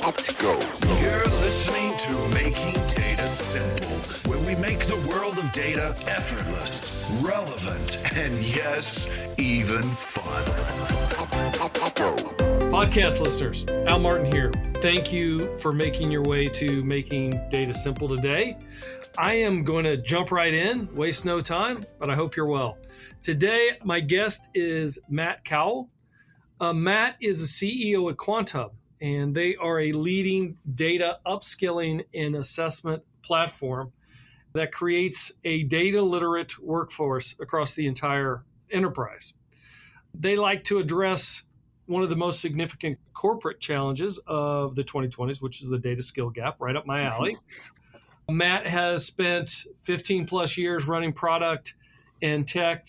Let's go. You're listening to Making Data Simple, where we make the world of data effortless, relevant, and yes, even fun. Podcast listeners, Al Martin here. Thank you for making your way to Making Data Simple today. I am going to jump right in, waste no time, but I hope you're well. Today, my guest is Matt Cowell. Matt is the CEO at QuantHub, and they are a leading data upskilling and assessment platform that creates a data literate workforce across the entire enterprise. They like to address one of the most significant corporate challenges of the 2020s, which is the data skill gap, right up my alley. Matt has spent 15 plus years running product and tech.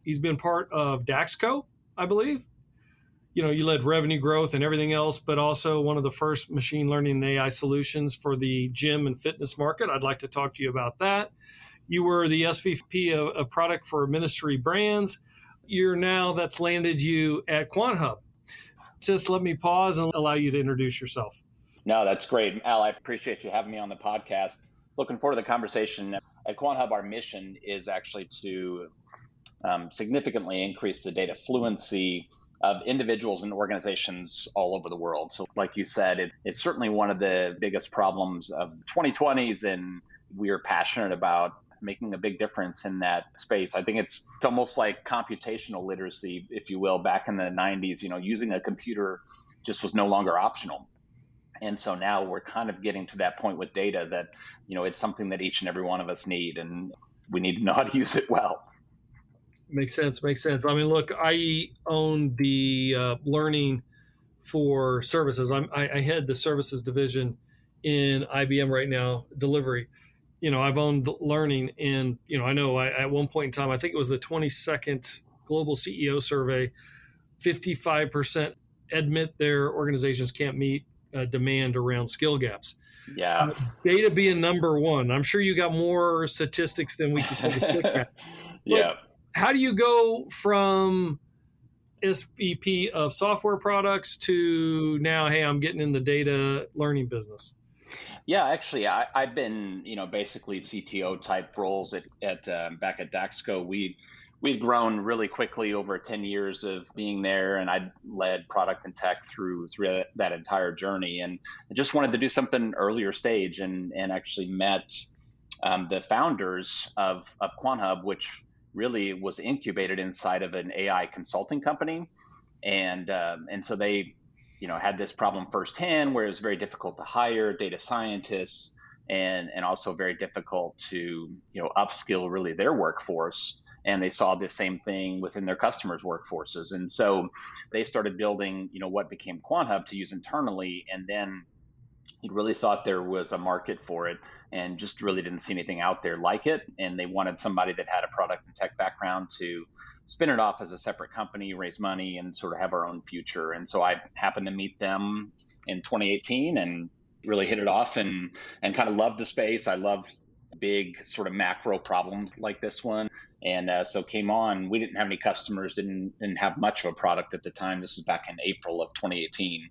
He's been part of Daxko, I believe. You know, you led revenue growth and everything else, but also one of the first machine learning and AI solutions for the gym and fitness market. I'd like to talk to you about that. You were the SVP of Product for Ministry Brands. That's landed you at QuantHub. Just let me pause and allow you to introduce yourself. No, that's great. Al, I appreciate you having me on the podcast. Looking forward to the conversation. At QuantHub, our mission is actually to significantly increase the data fluency of individuals and organizations all over the world. So like you said, it's certainly one of the biggest problems of the 2020s, and we are passionate about making a big difference in that space. I think it's almost like computational literacy, if you will. Back in the 90s, using a computer just was no longer optional. And so now we're kind of getting to that point with data that, it's something that each and every one of us need, and we need to know how to use it well. Makes sense. I mean, look, I own the learning for services. I head the services division in IBM right now, delivery. I've owned learning, and, I know at one point in time, I think it was the 22nd Global CEO Survey, 55% admit their organizations can't meet demand around skill gaps. Yeah. Data being number one. I'm sure you got more statistics than we can look at. Yeah. How do you go from SVP of software products to now, hey, I'm getting in the data learning business? Yeah, actually, I've been, basically CTO type roles at back at Daxko. We'd grown really quickly over 10 years of being there, and I'd led product and tech through that entire journey. And I just wanted to do something earlier stage, and actually met the founders of QuantHub, which really was incubated inside of an AI consulting company. And so they, had this problem firsthand where it was very difficult to hire data scientists and also very difficult to, upskill really their workforce. And they saw the same thing within their customers' workforces. And so they started building, what became QuantHub to use internally. And then he really thought there was a market for it and just really didn't see anything out there like it. And they wanted somebody that had a product and tech background to spin it off as a separate company, raise money, and sort of have our own future. And so I happened to meet them in 2018 and really hit it off and kind of loved the space. I love big sort of macro problems like this one. And so came on. We didn't have any customers, didn't have much of a product at the time. This is back in April of 2018.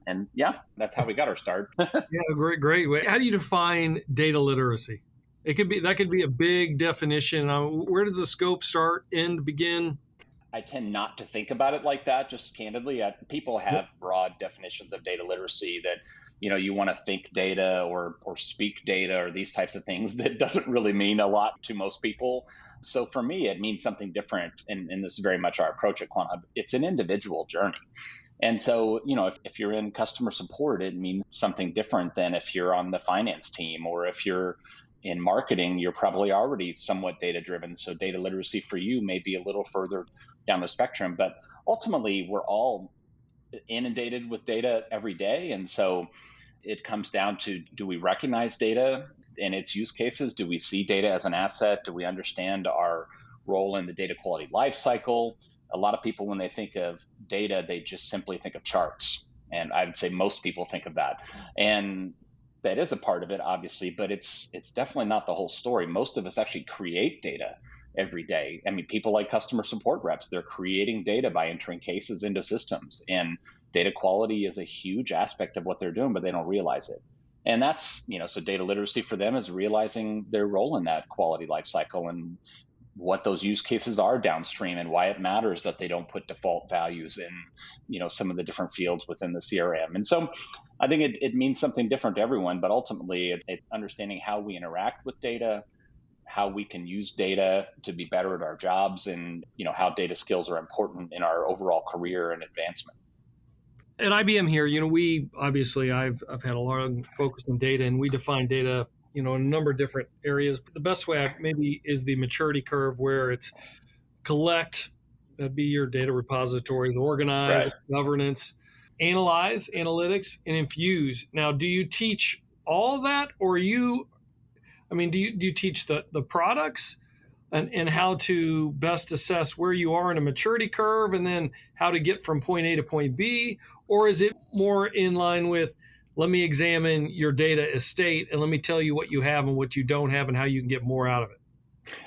And yeah, that's how we got our start. Yeah, great. How do you define data literacy? That could be a big definition. Where does the scope start, end, begin? I tend not to think about it like that, just candidly. People have broad definitions of data literacy that, you want to think data or speak data or these types of things. That doesn't really mean a lot to most people. So for me, it means something different. And this is very much our approach at QuantHub. It's an individual journey. And so, if you're in customer support, it means something different than if you're on the finance team, or if you're in marketing, you're probably already somewhat data driven. So data literacy for you may be a little further down the spectrum, but ultimately we're all inundated with data every day. And so it comes down to, do we recognize data and its use cases? Do we see data as an asset? Do we understand our role in the data quality lifecycle? A lot of people, when they think of data, they just simply think of charts. And I would say most people think of that. And that is a part of it, obviously, but it's definitely not the whole story. Most of us actually create data every day. I mean, people like customer support reps, they're creating data by entering cases into systems. And data quality is a huge aspect of what they're doing, but they don't realize it. And that's, so data literacy for them is realizing their role in that quality life cycle and what those use cases are downstream and why it matters that they don't put default values in, some of the different fields within the CRM. And so I think it means something different to everyone, but ultimately it understanding how we interact with data, how we can use data to be better at our jobs, and, how data skills are important in our overall career and advancement. At IBM here, we obviously I've had a lot of focus on data, and we define data, in a number of different areas. But the best way maybe is the maturity curve, where it's collect, that'd be your data repositories, organize, Right. governance, analyze, analytics, and infuse. Now, do you teach all that, or do you teach the products and how to best assess where you are in a maturity curve, and then how to get from point A to point B? Or is it more in line with, let me examine your data estate and let me tell you what you have and what you don't have and how you can get more out of it?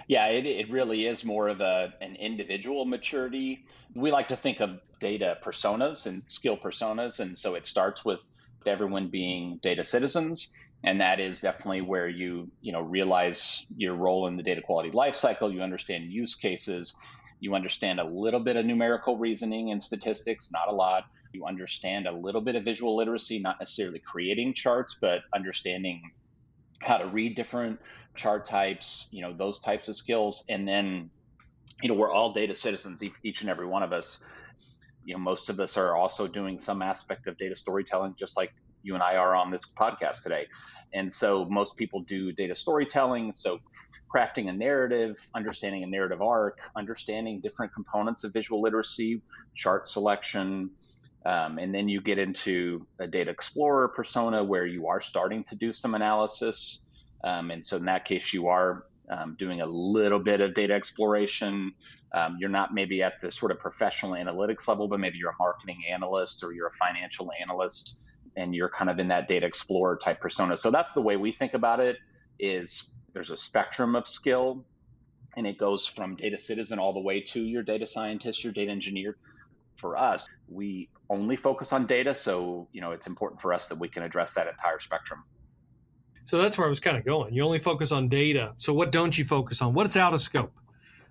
Yeah, it really is more of an individual maturity. We like to think of data personas and skill personas. And so it starts with everyone being data citizens. And that is definitely where you realize your role in the data quality lifecycle. You understand use cases. You understand a little bit of numerical reasoning and statistics, not a lot. You understand a little bit of visual literacy, not necessarily creating charts, but understanding how to read different chart types, those types of skills. And then, we're all data citizens, each and every one of us. Most of us are also doing some aspect of data storytelling, just like you and I are on this podcast today. And so most people do data storytelling. So crafting a narrative, understanding a narrative arc, understanding different components of visual literacy, chart selection. And then you get into a data explorer persona where you are starting to do some analysis. And so in that case, you are doing a little bit of data exploration. You're not maybe at the sort of professional analytics level, but maybe you're a marketing analyst or you're a financial analyst, and you're kind of in that data explorer type persona. So that's the way we think about it, is there's a spectrum of skill, and it goes from data citizen all the way to your data scientist, your data engineer. For us, we only focus on data. So, it's important for us that we can address that entire spectrum. So that's where I was kind of going. You only focus on data. So what don't you focus on? What's out of scope?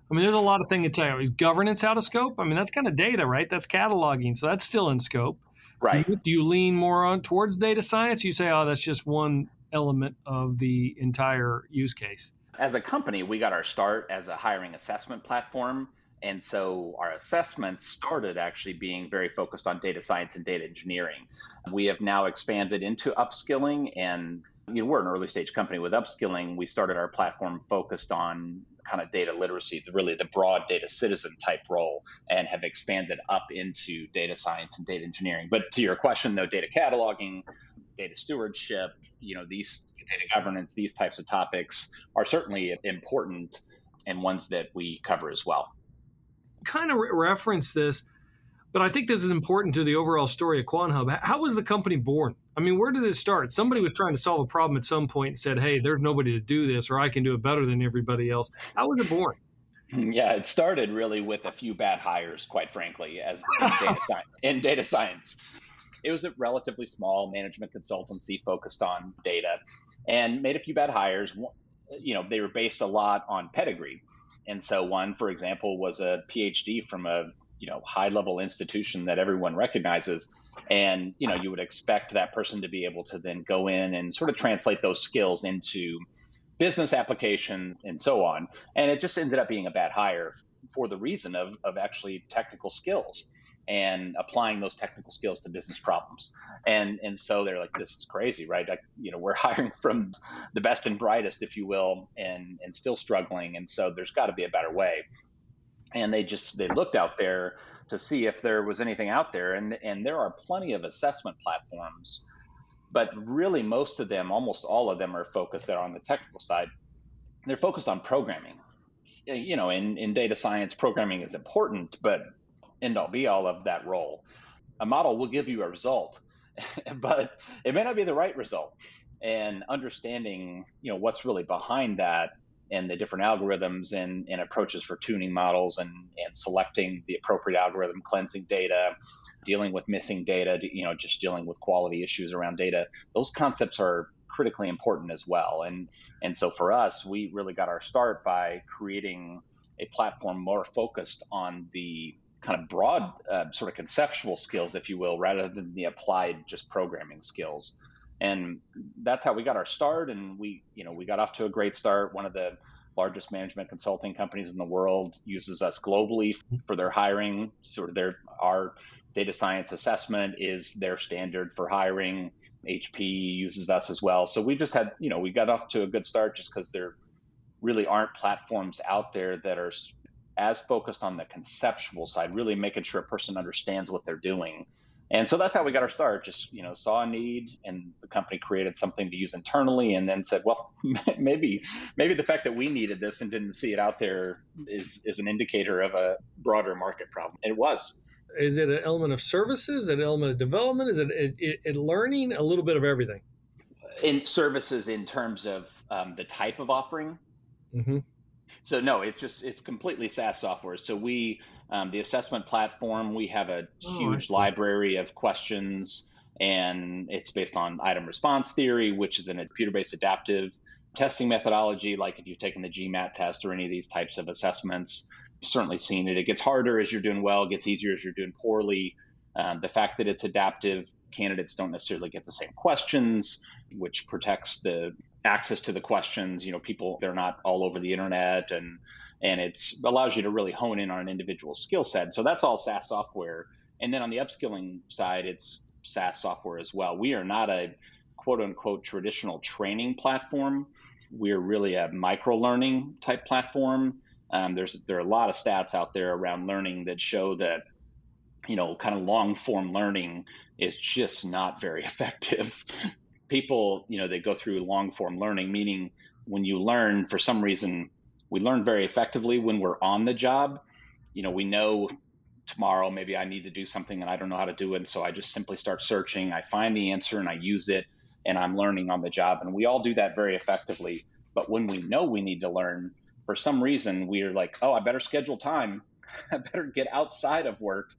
There's a lot of things to tell you. Is governance out of scope? That's kind of data, right? That's cataloging. So that's still in scope. Right. Do you lean more on towards data science? You say, oh, that's just one element of the entire use case. As a company, we got our start as a hiring assessment platform. And so our assessments started actually being very focused on data science and data engineering. We have now expanded into upskilling, and we're an early stage company with upskilling. We started our platform focused on kind of data literacy, really the broad data citizen type role, and have expanded up into data science and data engineering. But to your question, though, data cataloging, data stewardship, these data governance, these types of topics are certainly important and ones that we cover as well. Kind of reference this, but I think this is important to the overall story of QuantHub. How was the company born? Where did it start? Somebody was trying to solve a problem at some point and said, hey, there's nobody to do this, or I can do it better than everybody else. How was it born? Yeah, it started really with a few bad hires, quite frankly, as in data science. It was a relatively small management consultancy focused on data, and made a few bad hires. They were based a lot on pedigree. And so one, for example, was a PhD from a high level institution that everyone recognizes. And you would expect that person to be able to then go in and sort of translate those skills into business applications and so on. And it just ended up being a bad hire for the reason of actually technical skills and applying those technical skills to business problems. And so they're like, this is crazy, right? We're hiring from the best and brightest, if you will, and still struggling. And so there's got to be a better way. And they looked out there to see if there was anything out there. And there are plenty of assessment platforms, but really most of them, almost all of them, are focused there on the technical side. They're focused on programming. In data science, programming is important, but end all be all of that role. A model will give you a result, but it may not be the right result. And understanding, what's really behind that, and the different algorithms and approaches for tuning models and selecting the appropriate algorithm, cleansing data, dealing with missing data, just dealing with quality issues around data. Those concepts are critically important as well. And so for us, we really got our start by creating a platform more focused on the kind of broad sort of conceptual skills, if you will, rather than the applied just programming skills. And that's how we got our start. And we got off to a great start. One of the largest management consulting companies in the world uses us globally for their hiring. Sort of our data science assessment is their standard for hiring. HP uses us as well. So we just had, we got off to a good start just because there really aren't platforms out there that are as focused on the conceptual side, really making sure a person understands what they're doing. And so that's how we got our start. Just, saw a need, and the company created something to use internally, and then said, well, maybe the fact that we needed this and didn't see it out there is an indicator of a broader market problem. And it was. Is it an element of services? Is it an element of development? Is it learning? A little bit of everything? In services, in terms of the type of offering. Mm-hmm. So no, it's completely SaaS software. So we, the assessment platform, we have a huge library of questions, and it's based on item response theory, which is a computer-based adaptive testing methodology. Like if you've taken the GMAT test or any of these types of assessments, you've certainly seen it. It gets harder as you're doing well, it gets easier as you're doing poorly. The fact that it's adaptive, candidates don't necessarily get the same questions, which protects the access to the questions. People, they're not all over the internet, and it allows you to really hone in on an individual skill set. So that's all SaaS software. And then on the upskilling side, it's SaaS software as well. We are not a quote unquote traditional training platform. We're really a micro learning type platform. There are a lot of stats out there around learning that show that kind of long form learning is just not very effective. People, they go through long form learning, meaning when you learn, for some reason, we learn very effectively when we're on the job. We know tomorrow maybe I need to do something and I don't know how to do it. So I just simply start searching. I find the answer and I use it, and I'm learning on the job. And we all do that very effectively. But when we know we need to learn, for some reason, we're like, oh, I better schedule time. I better get outside of work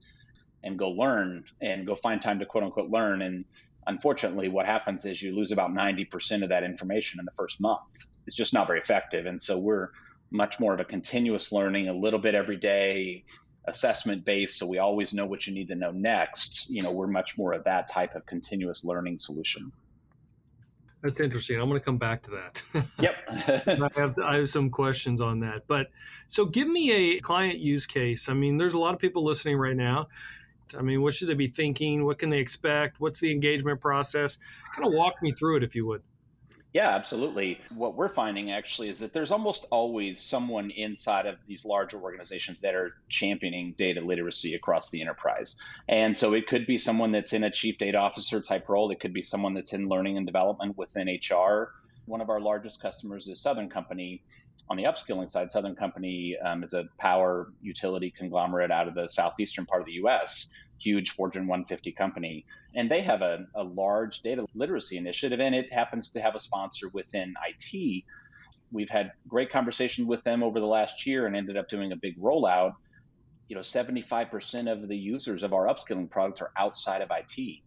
and go learn and go find time to quote unquote learn. And unfortunately, what happens is you lose about 90% of that information in the first month. It's just not very effective. And so we're much more of a continuous learning, a little bit every day, assessment based. So we always know what you need to know next. We're much more of that type of continuous learning solution. That's interesting. I'm going to come back to that. Yep. I have some questions on that. But so give me a client use case. I mean, there's a lot of people listening right now. I mean, what should they be thinking? What can they expect? What's the engagement process? Kind of walk me through it, if you would. Yeah, absolutely. What we're finding actually is that there's almost always someone inside of these larger organizations that are championing data literacy across the enterprise. And so it could be someone that's in a chief data officer type role. It could be someone that's in learning and development within HR. One of our largest customers is Southern Company. On the upskilling side, Southern Company is a power utility conglomerate out of the southeastern part of the U.S., huge Fortune 150 company. And they have a large data literacy initiative, and it happens to have a sponsor within IT. We've had great conversations with them over the last year and ended up doing a big rollout. 75% of the users of our upskilling product are outside of IT.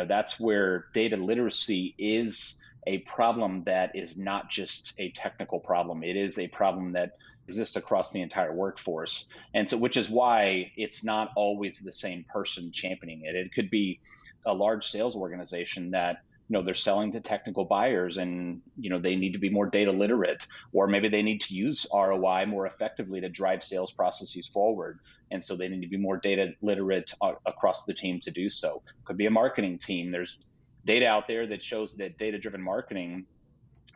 That's where data literacy is a problem that is not just a technical problem. It is a problem that exists across the entire workforce. And so, which is why it's not always the same person championing it. It could be a large sales organization that, they're selling to technical buyers and, they need to be more data literate, or maybe they need to use ROI more effectively to drive sales processes forward. And so they need to be more data literate across the team to do so. Could be a marketing team. There's data out there that shows that data-driven marketing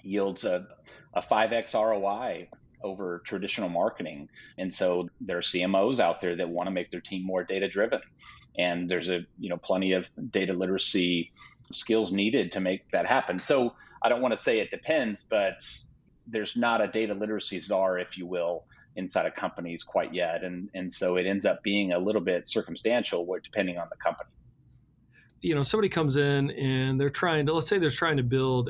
yields a 5x ROI over traditional marketing. And so there are CMOs out there that want to make their team more data-driven. And there's plenty of data literacy skills needed to make that happen. So I don't want to say it depends, but there's not a data literacy czar, if you will, inside of companies quite yet. And so it ends up being a little bit circumstantial depending on the company. Somebody comes in and let's say they're trying to build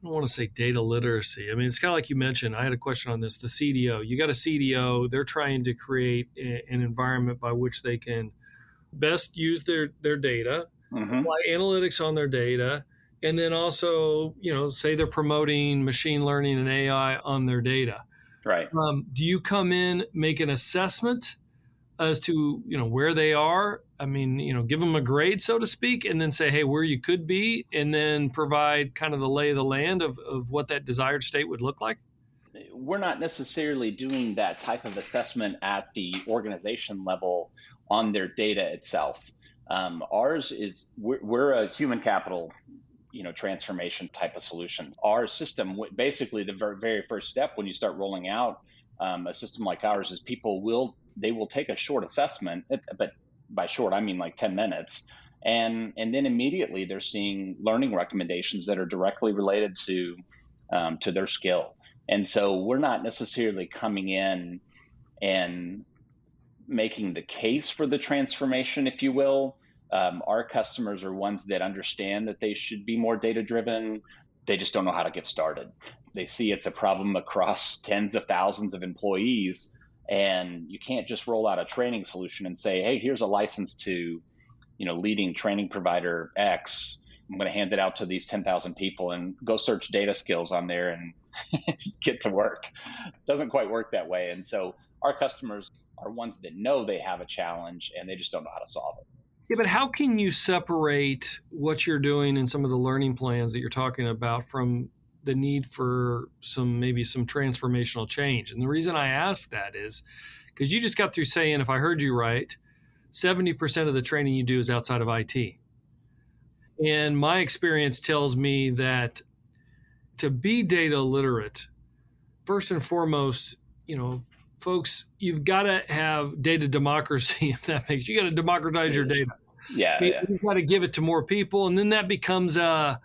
I don't want to say data literacy. I mean, it's kind of like you mentioned. I had a question on this. The CDO, you got a CDO, they're trying to create an environment by which they can best use their data, apply analytics on their data, and then also, say they're promoting machine learning and AI on their data. Right. Do you come in, make an assessment as to where they are? I mean, give them a grade, so to speak, and then say, hey, where you could be, and then provide kind of the lay of the land of what that desired state would look like? We're not necessarily doing that type of assessment at the organization level on their data itself. Ours is we're a human capital transformation type of solution. Our system, basically the very first step when you start rolling out a system like ours, is they will take a short assessment, but by short I mean like 10 minutes, and then immediately they're seeing learning recommendations that are directly related to their skill. And so we're not necessarily coming in and making the case for the transformation, if you will. Our customers are ones that understand that they should be more data driven. They just don't know how to get started. They see it's a problem across tens of thousands of employees, and you can't just roll out a training solution and say, hey, here's a license to leading training provider X. I'm going to hand it out to these 10,000 people and go search data skills on there and get to work. It doesn't quite work that way. And so our customers are ones that know they have a challenge and they just don't know how to solve it. Yeah, but how can you separate what you're doing in some of the learning plans that you're talking about from the need for maybe some transformational change? And the reason I ask that is because you just got through saying, if I heard you right, 70% of the training you do is outside of IT. And my experience tells me that to be data literate, first and foremost, folks, you've got to have data democracy, if that makes you got to democratize your data. Yeah. You've got to give it to more people. And then that becomes a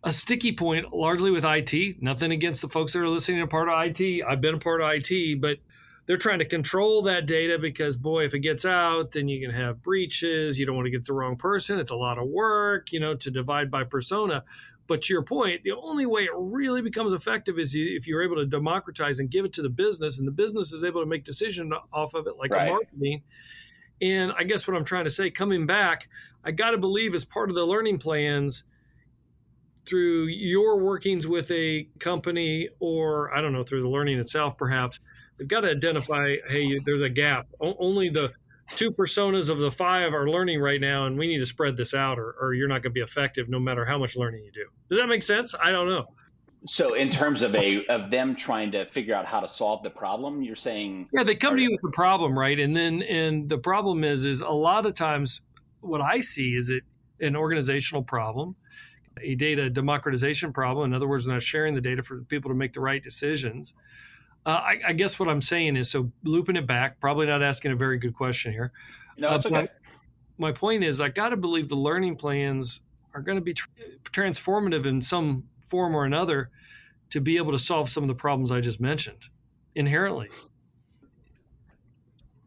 sticky point, largely with IT. Nothing against the folks that are listening to part of IT. I've been a part of IT, but they're trying to control that data because, boy, if it gets out, then you can have breaches. You don't want to get the wrong person. It's a lot of work, to divide by persona. But to your point, the only way it really becomes effective is if you're able to democratize and give it to the business, and the business is able to make decisions off of it, like a marketing. And I guess what I'm trying to say, coming back, I got to believe as part of the learning plans, through your workings with a company, or I don't know, through the learning itself, perhaps, they've got to identify, hey, there's a gap. Only the 2 personas of the 5 are learning right now, and we need to spread this out, or you're not going to be effective no matter how much learning you do. Does that make sense? I don't know. So in terms of them trying to figure out how to solve the problem, you're saying? Yeah, they come to you with the problem, right? And the problem is a lot of times what I see is an organizational problem, a data democratization problem. In other words, not sharing the data for people to make the right decisions. I guess what I'm saying is, so looping it back, probably not asking a very good question here. No, that's okay. My point is, I got to believe the learning plans are going to be transformative in some form or another to be able to solve some of the problems I just mentioned inherently.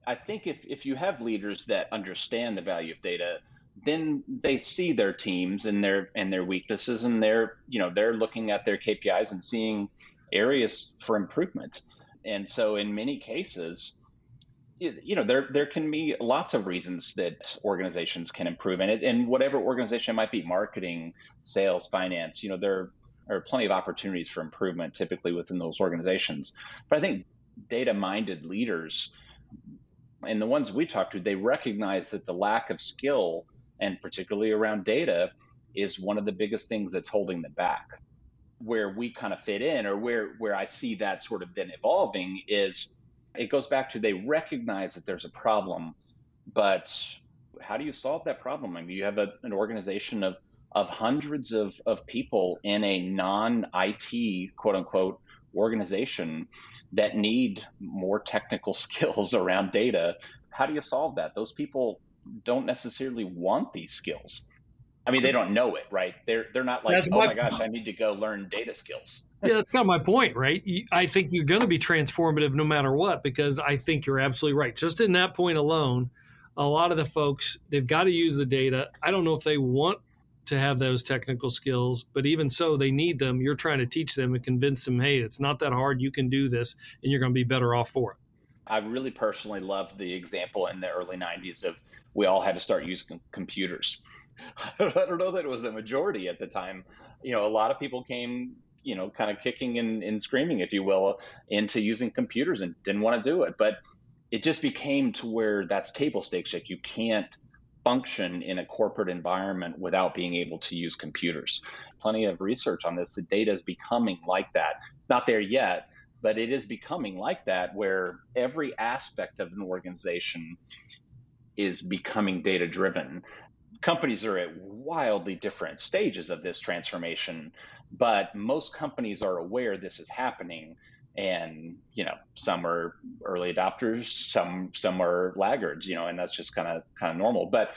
I think if you have leaders that understand the value of data, then they see their teams and their weaknesses, and they're looking at their KPIs and seeing areas for improvement. And so in many cases, there can be lots of reasons that organizations can improve, and whatever organization it might be, marketing, sales, finance, there are plenty of opportunities for improvement typically within those organizations. But I think data-minded leaders, and the ones we talk to, they recognize that the lack of skill, and particularly around data, is one of the biggest things that's holding them back. Where we kind of fit in, or where I see that sort of then evolving, is it goes back to, they recognize that there's a problem, but how do you solve that problem? I mean, you have an organization of hundreds of people in a non-IT, quote unquote, organization that need more technical skills around data. How do you solve that? Those people don't necessarily want these skills. I mean, they don't know it, right? They're not like, oh my gosh, I need to go learn data skills. Yeah, that's kind of my point, right? I think you're going to be transformative no matter what, because I think you're absolutely right. Just in that point alone, a lot of the folks, they've got to use the data. I don't know if they want to have those technical skills, but even so, they need them. You're trying to teach them and convince them, hey, it's not that hard. You can do this, and you're going to be better off for it. I really personally love the example in the early 90s of we all had to start using computers. I don't know that it was the majority at the time. A lot of people came, kind of kicking and screaming, if you will, into using computers and didn't want to do it. But it just became to where that's table stakes. Like, you can't function in a corporate environment without being able to use computers. Plenty of research on this. The data is becoming like that. It's not there yet, but it is becoming like that, where every aspect of an organization is becoming data driven. Companies are at wildly different stages of this transformation, but most companies are aware this is happening. And some are early adopters, some are laggards, and that's just kind of normal. But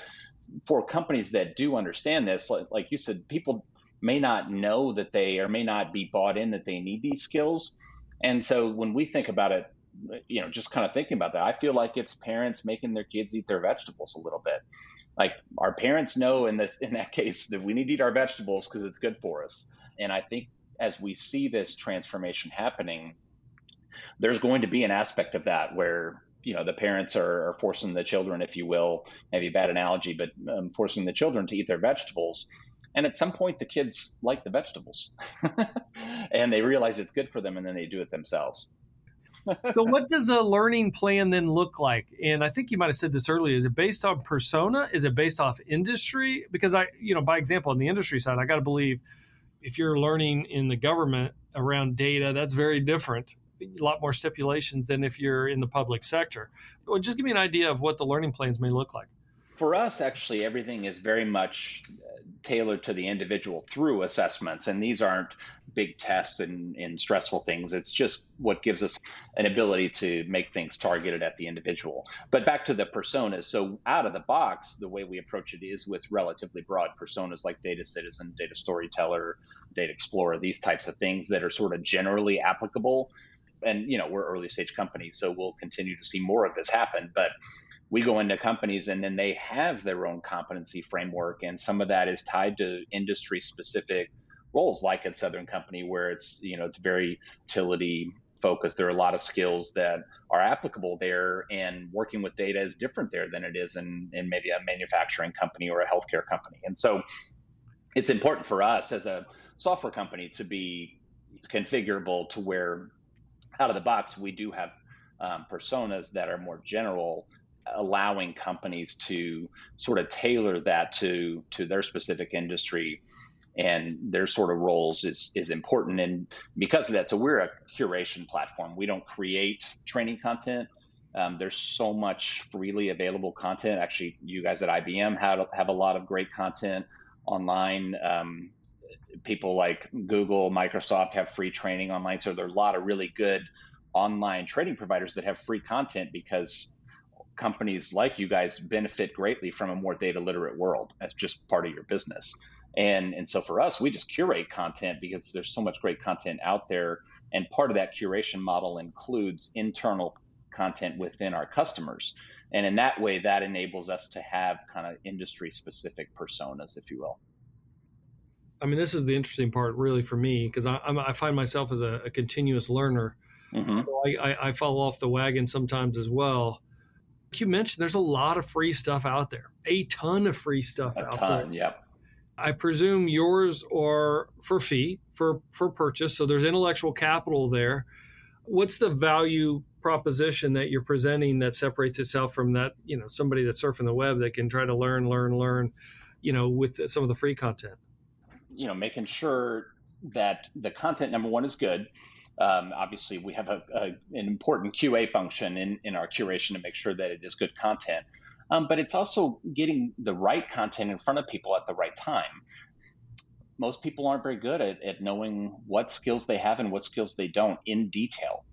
for companies that do understand this, like you said, people may not know that they, or may not be bought in that they need these skills. And so when we think about it, just kind of thinking about that, I feel like it's parents making their kids eat their vegetables a little bit. Like, our parents know in that case that we need to eat our vegetables because it's good for us. And I think as we see this transformation happening, there's going to be an aspect of that where the parents are forcing the children, if you will, maybe a bad analogy, but forcing the children to eat their vegetables. And at some point, the kids like the vegetables and they realize it's good for them, and then they do it themselves. So what does a learning plan then look like? And I think you might have said this earlier. Is it based on persona? Is it based off industry? Because by example, on the industry side, I got to believe if you're learning in the government around data, that's very different. A lot more stipulations than if you're in the public sector. Well, just give me an idea of what the learning plans may look like. For us, actually, everything is very much tailored to the individual through assessments. And these aren't big tests and stressful things. It's just what gives us an ability to make things targeted at the individual. But back to the personas. So out of the box, the way we approach it is with relatively broad personas like data citizen, data storyteller, data explorer, these types of things that are sort of generally applicable. And, we're early stage companies, so we'll continue to see more of this happen. But we go into companies and then they have their own competency framework. And some of that is tied to industry specific roles, like at Southern Company, where it's very utility focused. There are a lot of skills that are applicable there, and working with data is different there than it is in maybe a manufacturing company or a healthcare company. And so it's important for us as a software company to be configurable to where out of the box, we do have personas that are more general, allowing companies to sort of tailor that to their specific industry and their sort of roles is important. And because of that, so we're a curation platform. We don't create training content. There's so much freely available content. Actually, you guys at IBM have a lot of great content online. People like Google, Microsoft have free training online. So there are a lot of really good online training providers that have free content, because companies like you guys benefit greatly from a more data literate world. That's just part of your business. And so for us, we just curate content because there's so much great content out there. And part of that curation model includes internal content within our customers. And in that way, that enables us to have kind of industry specific personas, if you will. I mean, this is the interesting part really for me, because I find myself as a continuous learner. Mm-hmm. So I fall off the wagon sometimes as well. Like you mentioned, there's a lot of free stuff out there, a ton of free stuff out there. Yep. I presume yours are for fee, for purchase. So there's intellectual capital there. What's the value proposition that you're presenting that separates itself from that, somebody that's surfing the web that can try to learn, with some of the free content? Making sure that the content, number one, is good. Obviously, we have an important QA function in our curation to make sure that it is good content. But it's also getting the right content in front of people at the right time. Most people aren't very good at knowing what skills they have and what skills they don't in detail.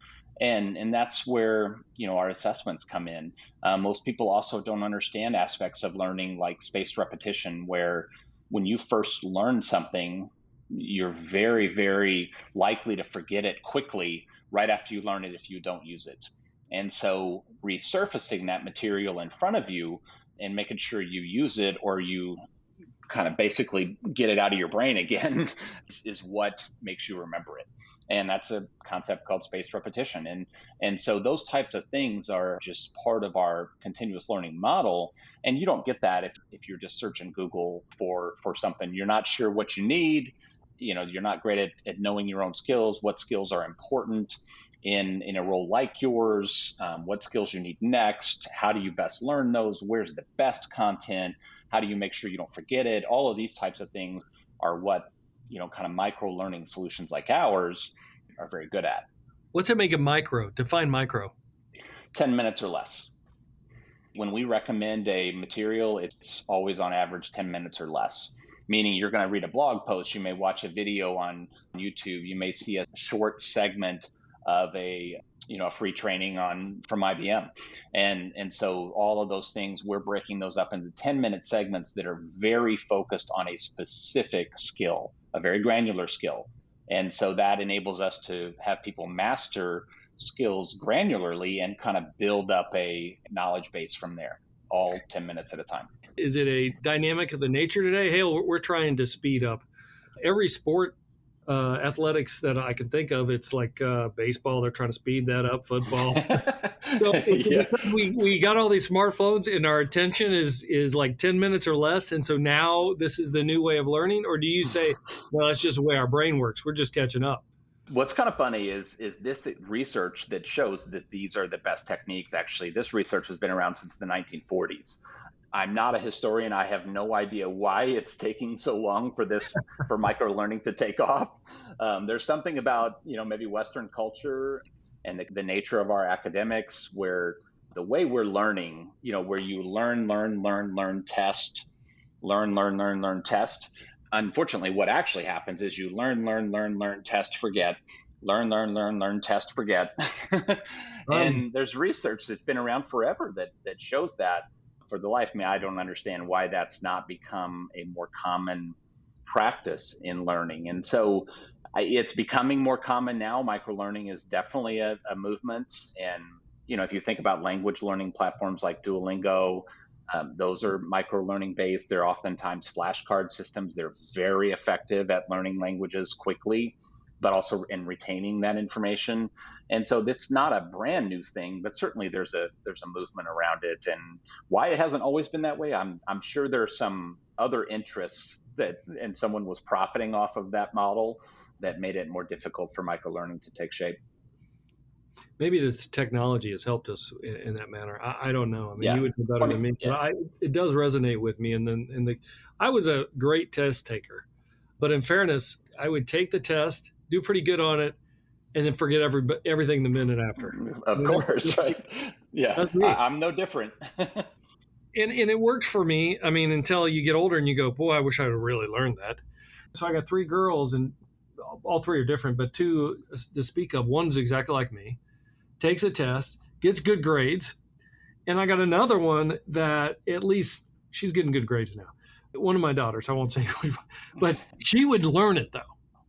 And that's where, our assessments come in. Most people also don't understand aspects of learning like spaced repetition, where when you first learn something, you're very, very likely to forget it quickly right after you learn it if you don't use it. And so resurfacing that material in front of you and making sure you use it, or you kind of basically get it out of your brain again is what makes you remember it. And that's a concept called spaced repetition. And so those types of things are just part of our continuous learning model. And you don't get that if you're just searching Google for something. You're not sure what you need. You're not great at knowing your own skills, what skills are important in a role like yours, what skills you need next, how do you best learn those, where's the best content, how do you make sure you don't forget it? All of these types of things are what kind of micro learning solutions like ours are very good at. What's it make a micro? Define micro. 10 minutes or less. When we recommend a material, it's always on average 10 minutes or less, meaning you're going to read a blog post, you may watch a video on YouTube, you may see a short segment of a free training from IBM. And so all of those things, we're breaking those up into 10-minute segments that are very focused on a specific skill, a very granular skill. And so that enables us to have people master skills granularly and kind of build up a knowledge base from there, all 10 minutes at a time. Is it a dynamic of the nature today? Hey, we're trying to speed up. Every sport, athletics that I can think of, it's like baseball, they're trying to speed that up, football. So because we got all these smartphones and our attention is like 10 minutes or less. And so now this is the new way of learning? Or do you say, well, that's just the way our brain works. We're just catching up. What's kind of funny is this research that shows that these are the best techniques. Actually, this research has been around since the 1940s. I'm not a historian. I have no idea why it's taking so long for micro learning to take off. There's something about, maybe Western culture and the nature of our academics where the way we're learning, where you learn, test, learn, test. Unfortunately, what actually happens is you learn, test, forget, learn, test, forget. And there's research that's been around forever that shows that. For the life of me, I don't understand why that's not become a more common practice in learning. And so it's becoming more common now. Microlearning is definitely a movement. And, if you think about language learning platforms like Duolingo, those are microlearning based. They're oftentimes flashcard systems. They're very effective at learning languages quickly, but also in retaining that information. And so it's not a brand new thing, but certainly there's a movement around it. And why it hasn't always been that way, I'm sure there are some other interests and someone was profiting off of that model that made it more difficult for microlearning to take shape. Maybe this technology has helped us in that manner. I don't know. I mean, you would know better than me. Yeah. But it does resonate with me. I was a great test taker, but in fairness, I would take the test, do pretty good on it, and then forget everything the minute after. Of course, right? Yeah, that's me. I'm no different. And it worked for me. I mean, until you get older and you go, boy, I wish I had really learned that. So I got 3 girls, and all 3 are different, but 2 to speak of. One's exactly like me, takes a test, gets good grades, and I got another one that at least she's getting good grades now. One of my daughters, I won't say, but she would learn it though.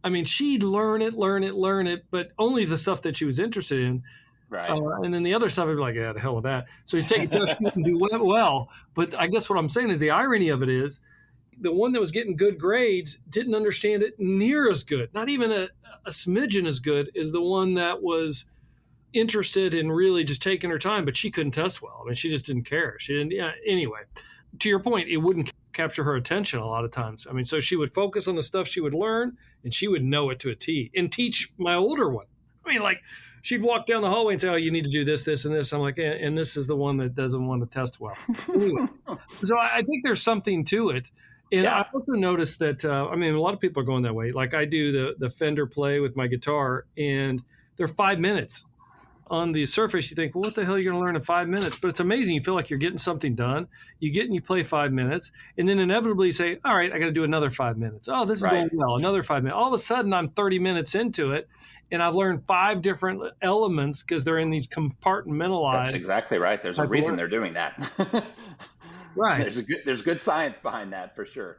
I mean, she'd learn it, but only the stuff that she was interested in. Right. And then the other stuff, I'd be like, yeah, the hell with that. So you take a test and do well. But I guess what I'm saying is the irony of it is the one that was getting good grades didn't understand it near as good, not even a smidgen as good as the one that was interested in really just taking her time, but she couldn't test well. I mean, she just didn't care. She didn't. Yeah. Anyway, to your point, it wouldn't capture her attention a lot of times. I mean, so she would focus on the stuff she would learn, and she would know it to a T and teach my older one. I mean, like she'd walk down the hallway and say, oh, you need to do this, this, and this. I'm like, and this is the one that doesn't want to test well. Anyway, so I think there's something to it. And I also noticed that, a lot of people are going that way. Like I do the Fender play with my guitar, and they're 5 minutes. On the surface, you think, well, what the hell are you going to learn in 5 minutes? But it's amazing. You feel like you're getting something done. You play 5 minutes, and then inevitably you say, all right, I got to do another 5 minutes. Oh, this is going well. Another 5 minutes. All of a sudden, I'm 30 minutes into it, and I've learned 5 different elements because they're in these compartmentalized. That's exactly right. There's a reason they're doing that. Right. There's good science behind that for sure.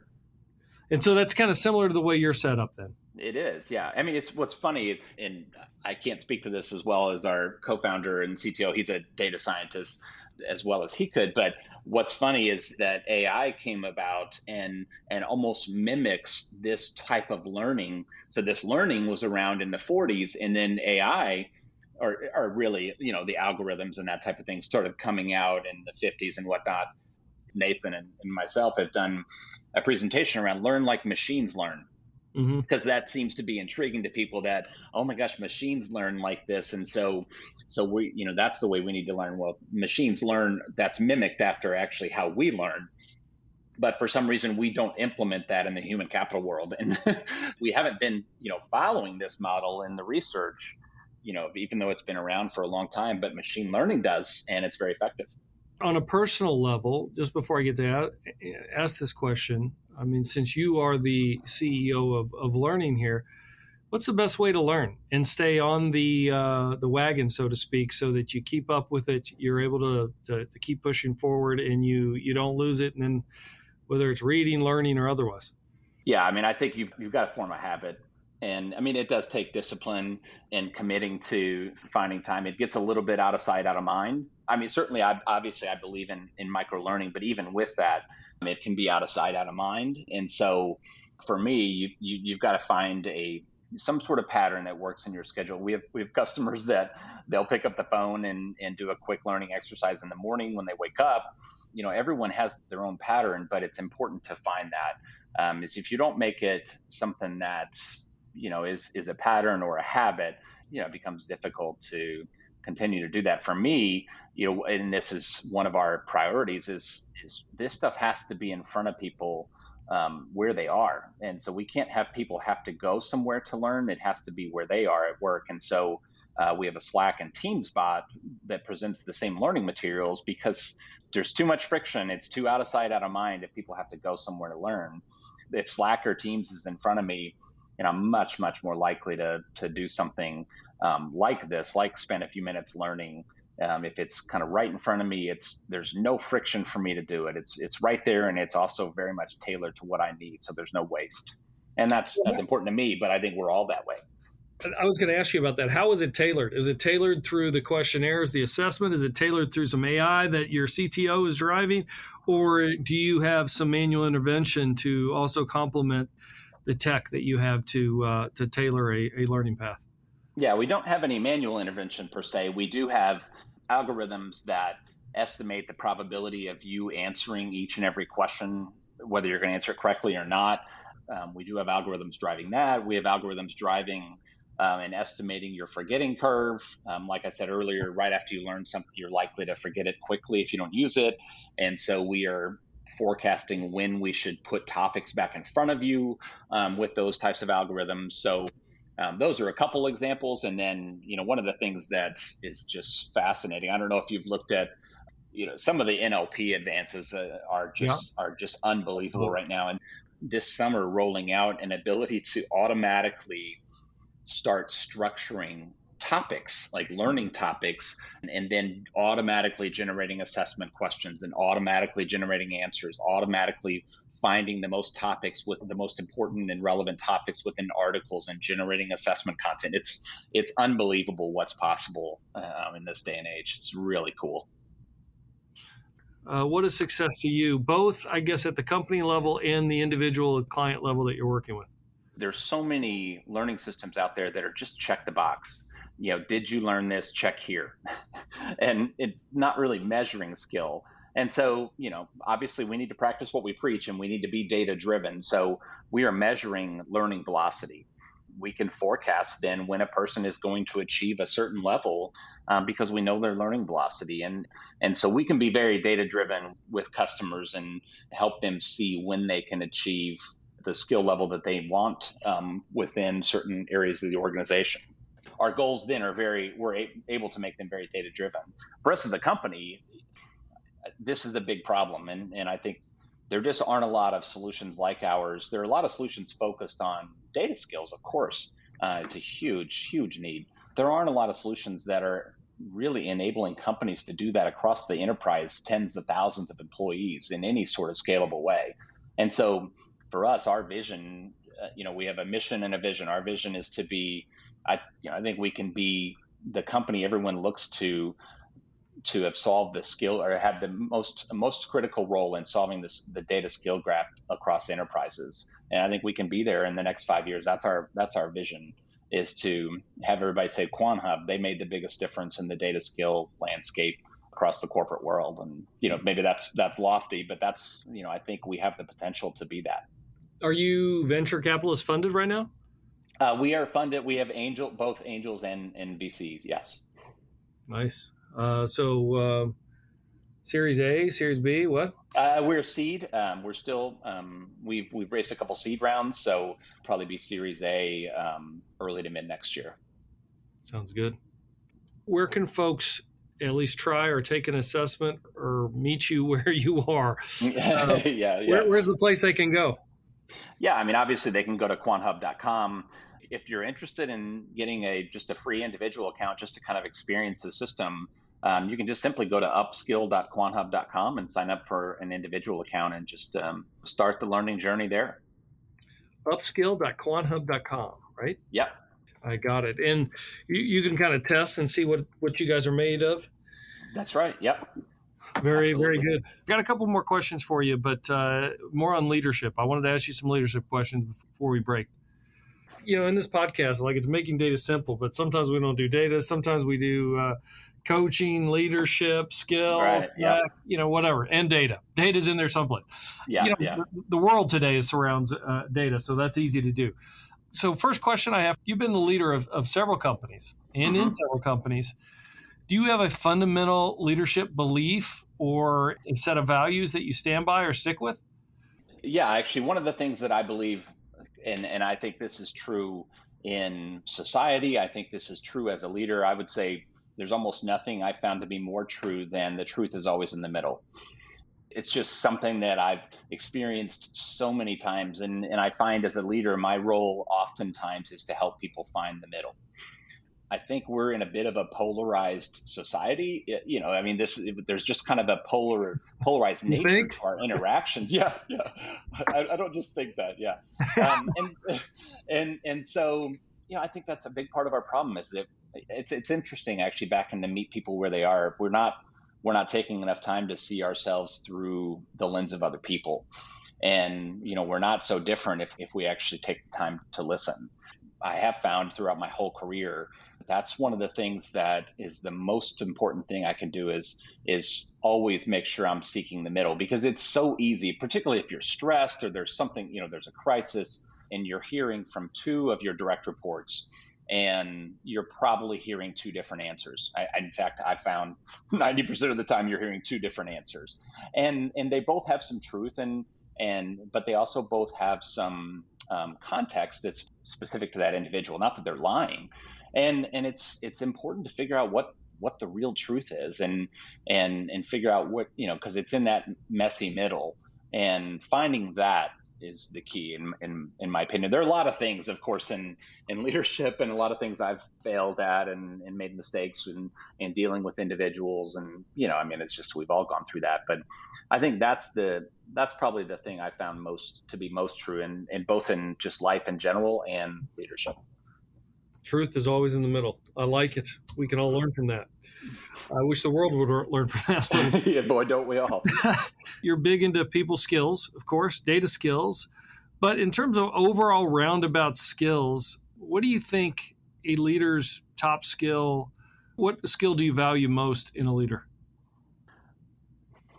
And so that's kind of similar to the way you're set up then. It is, yeah. I mean, it's what's funny, and I can't speak to this as well as our co-founder and CTO. He's a data scientist. as well as he could. But what's funny is that AI came about and almost mimics this type of learning. So this learning was around in the 40s, and then AI or really, the algorithms and that type of thing started coming out in the 50s and whatnot. Nathan and myself have done a presentation around learn like machines learn, Hmm. because that seems to be intriguing to people that, oh my gosh, machines learn like this. And so we, that's the way we need to learn. Well, machines learn, that's mimicked after actually how we learn. But for some reason, we don't implement that in the human capital world. And we haven't been, following this model in the research, even though it's been around for a long time, but machine learning does, and it's very effective. On a personal level, just before I get to ask this question, I mean, since you are the CEO of learning here, what's the best way to learn and stay on the wagon, so to speak, so that you keep up with it, you're able to keep pushing forward, and you don't lose it, and then whether it's reading, learning, or otherwise? Yeah, I mean, I think you've got to form a habit. And I mean, it does take discipline and committing to finding time. It gets a little bit out of sight, out of mind. I mean, certainly, obviously, I believe in micro learning, but even with that, it can be out of sight, out of mind. And so, for me, you've got to find some sort of pattern that works in your schedule. We have customers that they'll pick up the phone and do a quick learning exercise in the morning when they wake up. Everyone has their own pattern, but it's important to find that. Is if you don't make it something that is a pattern or a habit, it becomes difficult to continue to do that. For me, and this is one of our priorities, is this stuff has to be in front of people where they are. And so we can't have people have to go somewhere to learn. It has to be where they are at work. And so we have a Slack and Teams bot that presents the same learning materials, because there's too much friction. It's too out of sight, out of mind if people have to go somewhere to learn. If Slack or Teams is in front of me, I'm much, much more likely to do something like this, like spend a few minutes learning. If it's kind of right in front of me, there's no friction for me to do it. It's right there, and it's also very much tailored to what I need, so there's no waste. And that's important to me, but I think we're all that way. I was going to ask you about that. How is it tailored? Is it tailored through the questionnaires, the assessment? Is it tailored through some AI that your CTO is driving? Or do you have some manual intervention to also complement the tech that you have to tailor a learning path? Yeah, we don't have any manual intervention per se. We do have algorithms that estimate the probability of you answering each and every question, whether you're going to answer it correctly or not. We do have algorithms driving that. We have algorithms driving and estimating your forgetting curve. Like I said earlier, right after you learn something, you're likely to forget it quickly if you don't use it. And so we are forecasting when we should put topics back in front of you with those types of algorithms. So those are a couple examples. And then, one of the things that is just fascinating, I don't know if you've looked at, some of the NLP advances are just unbelievable right now. And this summer, rolling out an ability to automatically start structuring topics, like learning topics, and then automatically generating assessment questions and automatically generating answers, automatically finding the most topics with the most important and relevant topics within articles and generating assessment content. It's unbelievable what's possible in this day and age. It's really cool. What is success to you, both, I guess, at the company level and the individual client level that you're working with? There's so many learning systems out there that are just check the box. Did you learn this? Check here. And it's not really measuring skill. And so, obviously we need to practice what we preach, and we need to be data driven. So we are measuring learning velocity. We can forecast then when a person is going to achieve a certain level because we know their learning velocity. And so we can be very data driven with customers and help them see when they can achieve the skill level that they want within certain areas of the organization. Our goals then we're able to make them very data driven. For us as a company, this is a big problem. And I think there just aren't a lot of solutions like ours. There are a lot of solutions focused on data skills, of course. It's a huge, huge need. There aren't a lot of solutions that are really enabling companies to do that across the enterprise, tens of thousands of employees in any sort of scalable way. And so for us, our vision, we have a mission and a vision. Our vision is to be, I think we can be the company everyone looks to to have solved the skill or had the most critical role in solving the data skill gap across enterprises. And I think we can be there in the next 5 years. That's our vision, is to have everybody say QuantHub, they made the biggest difference in the data skill landscape across the corporate world. And maybe that's lofty, but that's I think we have the potential to be that. Are you venture capitalist funded right now? We are funded. We have both angels and VCs. Yes. Nice. So Series A, Series B, what? We're seed. We're still. We've raised a couple seed rounds, so probably be Series A early to mid next year. Sounds good. Where can folks at least try or take an assessment or meet you where you are? Yeah. Where's the place they can go? Yeah, I mean, obviously they can go to quanthub.com. If you're interested in getting just a free individual account just to kind of experience the system, you can just simply go to upskill.quanthub.com and sign up for an individual account and just start the learning journey there. Upskill.quanthub.com, right? Yep. I got it. And you can kind of test and see what you guys are made of? That's right. Yep. Very, Absolutely. very good. Got a couple more questions for you, but more on leadership. I wanted to ask you some leadership questions before we break. In this podcast, it's making data simple, but sometimes we don't do data. Sometimes we do coaching, leadership, skill, right, yeah. Whatever, and data. Data's in there someplace. Yeah, The world today surrounds data, so that's easy to do. So first question I have, you've been the leader of several companies and in several companies. Do you have a fundamental leadership belief or a set of values that you stand by or stick with? Yeah, actually, one of the things that I believe, and I think this is true in society, I think this is true as a leader, I would say there's almost nothing I found to be more true than the truth is always in the middle. It's just something that I've experienced so many times. And I find as a leader, my role oftentimes is to help people find the middle. I think we're in a bit of a polarized society. There's just kind of a polarized nature to our interactions. Yeah. I don't just think that. Yeah. And so, I think that's a big part of our problem is that it's interesting actually back to meet people where they are. We're not taking enough time to see ourselves through the lens of other people. And, we're not so different if we actually take the time to listen. I have found throughout my whole career, that's one of the things that is the most important thing I can do is always make sure I'm seeking the middle, because it's so easy, particularly if you're stressed or there's something, there's a crisis and you're hearing from two of your direct reports and you're probably hearing two different answers. In fact, I found 90% of the time you're hearing two different answers, and they both have some truth but they also both have some context that's specific to that individual. Not that they're lying, and it's important to figure out what the real truth is, and figure out what because it's in that messy middle, and finding that is the key in my opinion. There are a lot of things, of course, in leadership, and a lot of things I've failed at and made mistakes in dealing with individuals, and it's just we've all gone through that. But I think that's probably the thing I found to be most true in both in just life in general and leadership. Truth is always in the middle. I like it. We can all learn from that. I wish the world would learn from that. Yeah, boy, don't we all. You're big into people skills, of course, data skills. But in terms of overall roundabout skills, what do you think a leader's top skill, what skill do you value most in a leader?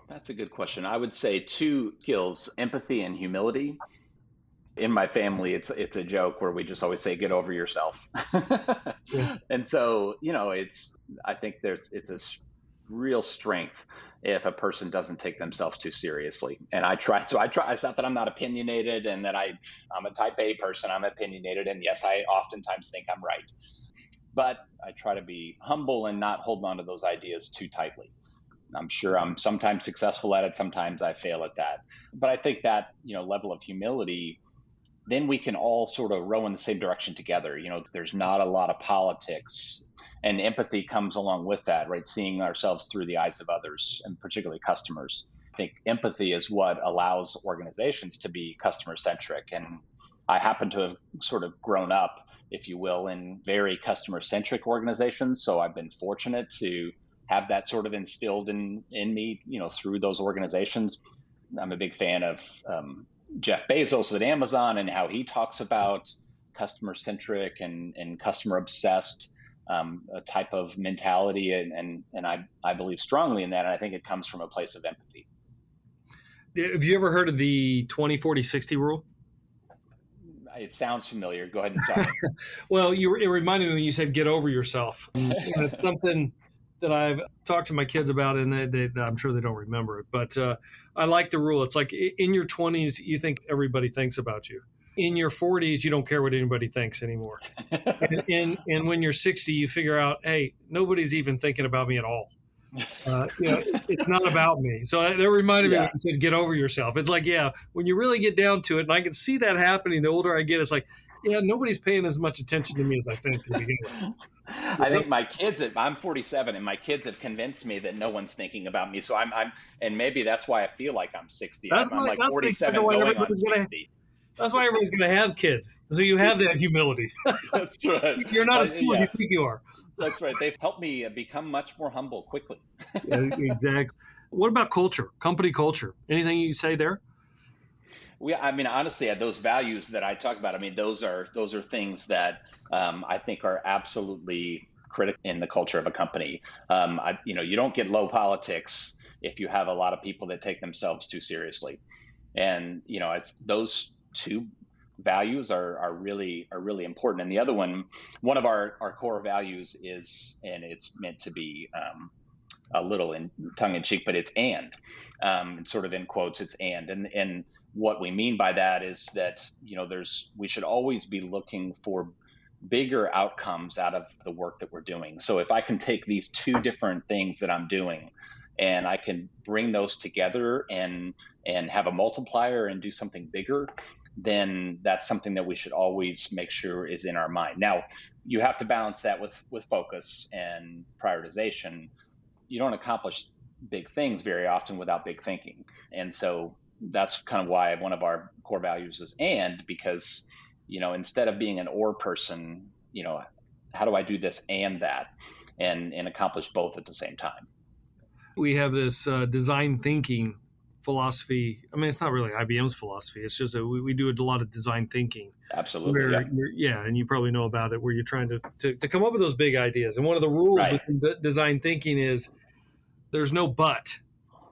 That's a good question. I would say two skills, empathy and humility. In my family, it's a joke where we just always say, get over yourself. Yeah. And so, I think it's a real strength if a person doesn't take themselves too seriously. And I try, it's not that I'm not opinionated and that I'm a type A person, I'm opinionated. And yes, I oftentimes think I'm right, but I try to be humble and not hold on to those ideas too tightly. I'm sure I'm sometimes successful at it. Sometimes I fail at that. But I think that, level of humility, then we can all sort of row in the same direction together. There's not a lot of politics, and empathy comes along with that, right? Seeing ourselves through the eyes of others, and particularly customers. I think empathy is what allows organizations to be customer centric. And I happen to have sort of grown up, if you will, in very customer centric organizations. So I've been fortunate to have that sort of instilled in me, through those organizations. I'm a big fan of Jeff Bezos at Amazon and how he talks about customer centric and customer obsessed a type of mentality, and I believe strongly in that, and I think it comes from a place of empathy. Have you ever heard of the 20-40-60 rule? It sounds familiar. Go ahead and tell me. Well, it reminded me when you said get over yourself. And it's something that I've talked to my kids about, and I'm sure they don't remember it. But I like the rule. It's like in your 20s, you think everybody thinks about you. In your 40s, you don't care what anybody thinks anymore. and when you're 60, you figure out, hey, nobody's even thinking about me at all. It's not about me. So that reminded me when you said get over yourself. It's like, when you really get down to it, and I can see that happening the older I get, it's like, nobody's paying as much attention to me as I think to begin with. I think my kids, I'm 47, and my kids have convinced me that no one's thinking about me. So and maybe that's why I feel like I'm 60. I'm like 47 going on 60. That's why everybody's going to have kids. So you have that humility. That's right. You're not as cool as you think you are. That's right. They've helped me become much more humble quickly. Yeah, exactly. What about culture, company culture? Anything you say there? Honestly, those values that I talk about, those are things that I think are absolutely critical in the culture of a company. You don't get low politics if you have a lot of people that take themselves too seriously. And, it's those two values are really important. And the other one of our core values is, and it's meant to be a little in tongue in cheek, but it's sort of in quotes, it's and what we mean by that is that, we should always be looking for bigger outcomes out of the work that we're doing. So if I can take these two different things that I'm doing and I can bring those together and have a multiplier and do something bigger, then that's something that we should always make sure is in our mind. Now, you have to balance that with focus and prioritization. You don't accomplish big things very often without big thinking. And so that's kind of why one of our core values is because, instead of being an or person, how do I do this and that and accomplish both at the same time? We have this design thinking philosophy. It's not really IBM's philosophy. It's just that we do a lot of design thinking. Absolutely. And you probably know about it, where you're trying to come up with those big ideas. And one of the rules with design thinking is there's no but.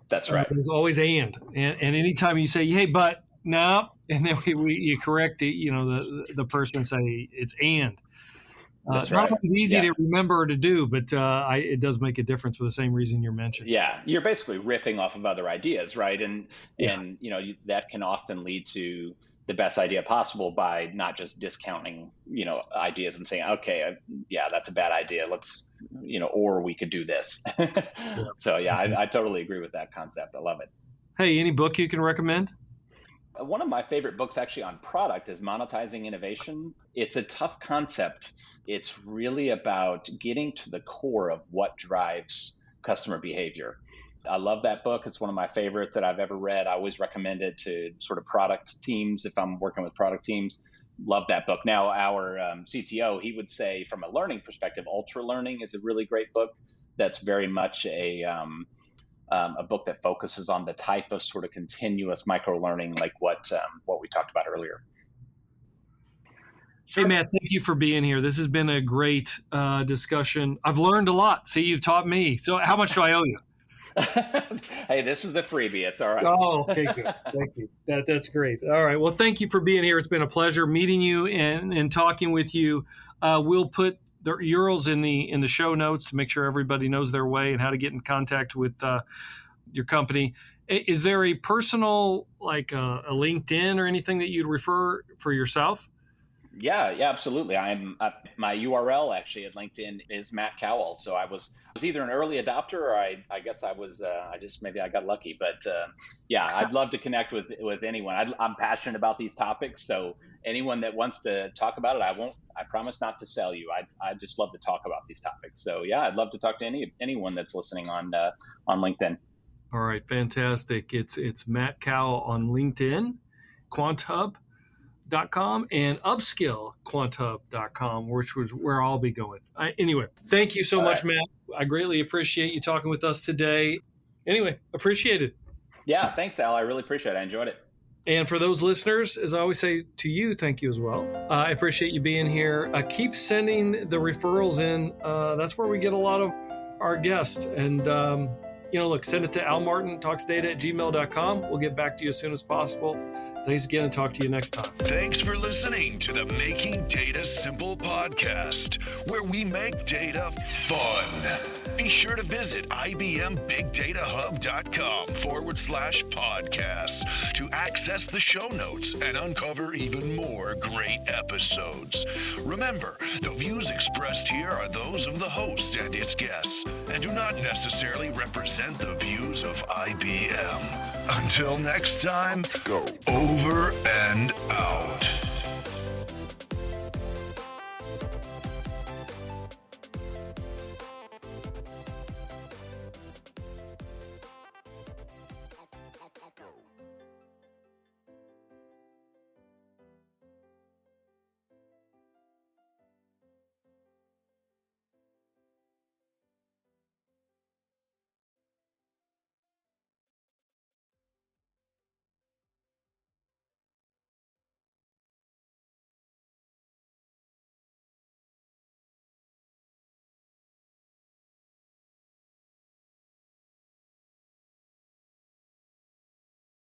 That's right. There's always and anytime you say, hey, but, no, and then you correct the person and say it's and. That's right. Not always easy to remember or to do, but it does make a difference for the same reason you're mentioning. Yeah, you're basically riffing off of other ideas, right? And that can often lead to the best idea possible by not just discounting, ideas and saying, okay, that's a bad idea. Let's, or we could do this. So I totally agree with that concept. I love it. Hey, any book you can recommend? One of my favorite books actually on product is Monetizing Innovation. It's a tough concept. It's really about getting to the core of what drives customer behavior. I love that book. It's one of my favorite that I've ever read. I always recommend it to sort of product teams if I'm working with product teams. Love that book. Now, our CTO, he would say from a learning perspective, Ultra Learning is a really great book. That's very much a book that focuses on the type of sort of continuous micro learning, like what we talked about earlier. Hey, Matt, thank you for being here. This has been a great discussion. I've learned a lot. See, you've taught me. So how much do I owe you? Hey, this is a freebie. It's all right. Oh, okay, good. Thank you. That's great. All right. Well, thank you for being here. It's been a pleasure meeting you and talking with you. We'll put the URLs in the show notes to make sure everybody knows their way and how to get in contact with your company. Is there a personal, like a LinkedIn or anything that you'd refer for yourself? Yeah, absolutely. My URL actually at LinkedIn is Matt Cowell. So I was either an early adopter or I guess I was maybe I got lucky. But I'd love to connect with anyone. I'm passionate about these topics. So anyone that wants to talk about it, I promise not to sell you. I just love to talk about these topics. So I'd love to talk to anyone that's listening on LinkedIn. All right, fantastic. It's Matt Cowell on LinkedIn, QuantHub. quanthub.com and upskillquanthub.com, which was where I'll be going. Anyway, thank you so much, Matt. I greatly appreciate you talking with us today. Anyway, appreciate it. Yeah, thanks, Al. I really appreciate it. I enjoyed it. And for those listeners, as I always say to you, thank you as well. I appreciate you being here. Keep sending the referrals in. That's where we get a lot of our guests. And, look, send it to almartintalksdata@gmail.com. We'll get back to you as soon as possible. Thanks again, and talk to you next time. Thanks for listening to the Making Data Simple podcast, where we make data fun. Be sure to visit IBMBigDataHub.com/podcasts to access the show notes and uncover even more great episodes. Remember, the views expressed here are those of the host and its guests, and do not necessarily represent the views of IBM. Until next time, let's go. Over and out.